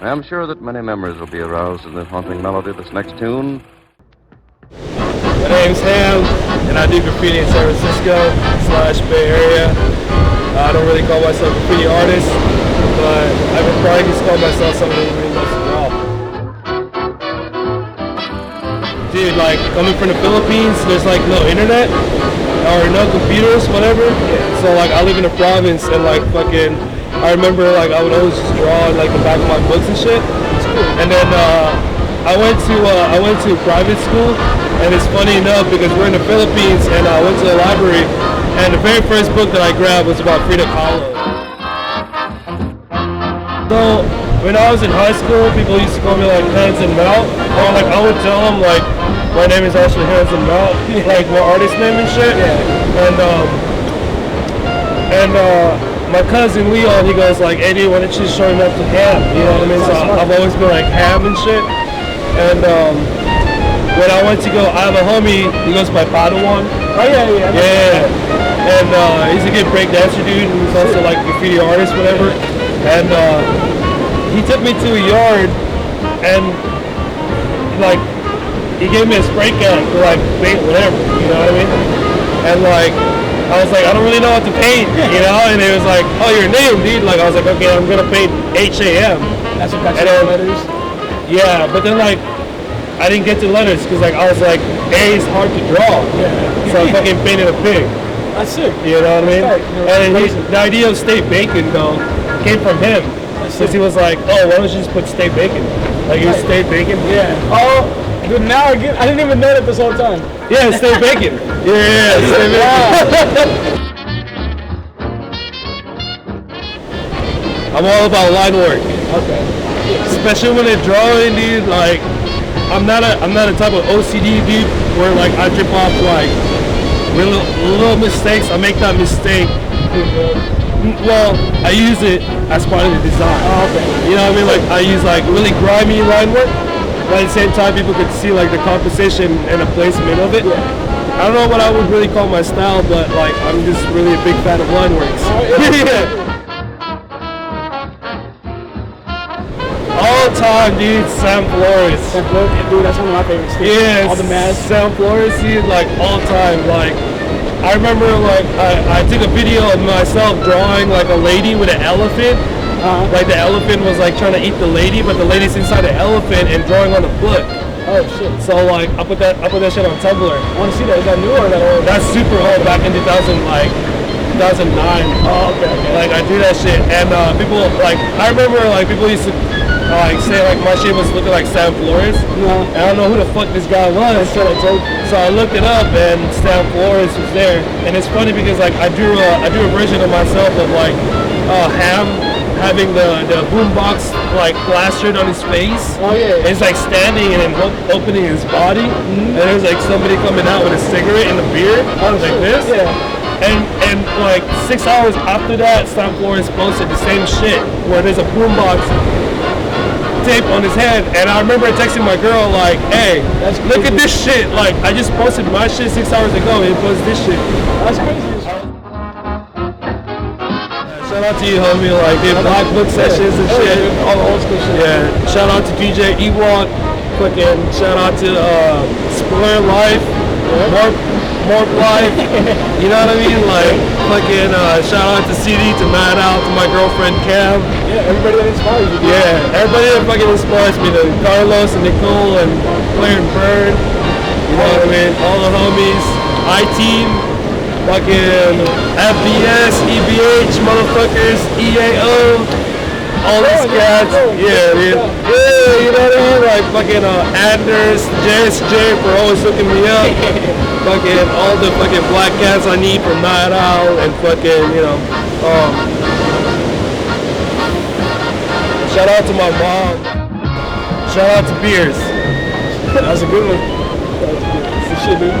I'm sure that many memories will be aroused in the haunting melody of this next tune. My name's Ham, and I do graffiti in San Francisco/Bay Area. I don't really call myself a graffiti artist, but I would probably just call myself someone who really loves to draw. Dude, like, coming from the Philippines, there's like no internet or no computers, whatever. So like, I live in a province, and like fucking, I remember like I would always just draw in like the back of my books and shit. And then I went to private school, and it's funny enough because we're in the Philippines, and I went to the library, and the very first book that I grabbed was about Frida Kahlo. So when I was in high school, people used to call me like Hands and Mouth, or like I would tell them like my name is actually Hands and Mouth, like my artist name and shit. And my cousin Leon, he goes like, "Hey dude, why don't you show him up to Ham?" You know what I mean? So I've always been like Ham and shit. And when I went to go, I have a homie, he goes by Padawan. Oh yeah. And he's a good break dancer dude, and he's also like a graffiti artist, whatever. And he took me to a yard, and like he gave me a spray can to like paint whatever, you know what I mean? And like I was like, I don't really know what to paint, you know? And it was like, oh, your name, dude. Like I was like, okay, I'm gonna paint H-A-M. That's what got you the letters? Yeah, but then like I didn't get to letters because like I was like, A is hard to draw. Yeah. So I fucking painted a pig. That's sick. You know what I mean? Right. And the idea of steak bacon though came from him. Because he was like, oh, why don't you just put steak bacon? Like you steak bacon? Yeah. Oh, dude, now I didn't even know that this whole time. Yeah, steak bacon. Yeah, steak bacon. I'm all about line work. Okay. Especially when they're drawing, dude. Like, I'm not a type of OCD dude where like I trip off like little mistakes. I make that mistake. Well, I use it as part of the design. Oh, okay. You know what I mean? Like I use like really grimy line work, but at the same time people could see like the composition and the placement of it. Yeah. I don't know what I would really call my style, but like I'm just really a big fan of line works. Yeah. All time, dude, Sam Flores. Sam Flores, dude, that's one of my favorites. Yeah, all the masks. Sam Flores, dude, like all time. Like I remember, like I took a video of myself drawing like a lady with an elephant. Like the elephant was like trying to eat the lady, but the lady's inside the elephant and drawing on the foot. Oh shit. So like I put that shit on Tumblr. I want to see that. Is that new or that old? That's super old, back in 2009. Oh, okay. Like I do that shit, and people like I remember like people used to like say like my shit was looking like Sam Flores. No. I don't know who the fuck this guy was. That's what I told you. So I looked it up, and Sam Flores was there. And it's funny because like I drew a version of myself of like Ham having the boombox like plastered on his face. Oh yeah. And he's like standing and then opening his body, and there's like somebody coming out with a cigarette and a beer, like this. Yeah. And like 6 hours after that, Sam Flores posted the same shit where there's a boombox tape on his head, and I remember texting my girl like, "Hey, look at this shit! Like, I just posted my shit 6 hours ago, and he posted this shit." That's crazy. Shout out to you, homie. Like, did black book sessions and shit. All the old school shit. Yeah. Shout out to DJ Ewok. Fucking shout out to Splur Life. More Life. You know what I mean? Like, fucking shout out to CD, to Mad Out, to my girlfriend Cam. Yeah, everybody that inspires you. Yeah, everybody that fucking inspires me, to Carlos and Nicole and Claire and Bird. You know what I mean? All the homies, I-Team, fucking FBS, EBH, motherfuckers, EAO, all these cats. Yeah, dude. Yeah, you know what I mean? Like fucking Anders, JSJ for always hooking me up. Fucking all the fucking black cats I need from Night Owl, and fucking, you know, shout out to my mom. Shout out to Beers. That was a good one. That was good. Good shit, dude.